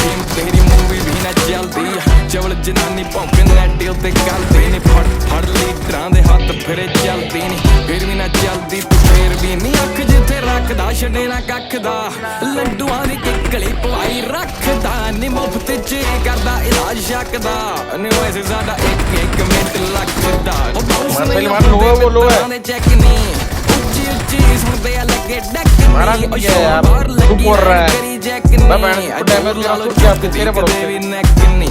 game ਤੇਰੀ movie ਵੀ ਨਾ ਚੱਲਦੀ ਚਵਲ ਜਨਾਨੀ ਭੌਂਕੇ ਨੈਟ ਉੱਤੇ ਗੱਲਦੀ ਨੀ ਫੜ ਲੀਡਰਾਂ ਦੇ ਹੱਥ ਫਿਰੇ ਚੱਲਦੀ ਨੀ ਫਿਰ ਵੀ ਨਾ ਚੱਲਦੀ ਤੂੰ ਫੇਰ ਵੀ ਨੀ ਅੱਖ ਜਿੱਥੇ ਰੱਖਦਾ ਛੱਡੇ ਨਾ ਕੱਖ ਦਾ ਲੱਡੂਆਂ ਦੀ ਕਿੱਕਲੀ ਪਵਾਈ ਰੱਖਦਾ ਨੀ ਮੁਫਤ ਚ ਕਰਦਾ ਇਲਾਜ ਸ਼ੱਕਦਾ ਨੀ ਵੈਸੇ ਸਾਡਾ ਇੱਕ ਮਿੰਟ ਲੱਗਦਾ ਦੇ ਚੈੱਕ ਨੀ ਉੱਚੀ ਉੱਚੀ ਸੁਣਦੇ ਆ ਲੱਗੇ ਡੱਕ ਨੀ ਉਹ ਸ਼ੋਰ ਲੱਗੀ ਕਰੀ ਜੈਕ ਨੀ ਅਜੂਰ ਲਾ ਲੋ ਚੱਕ ਦੇ ਵੀ ਨੈਕ ਨੀ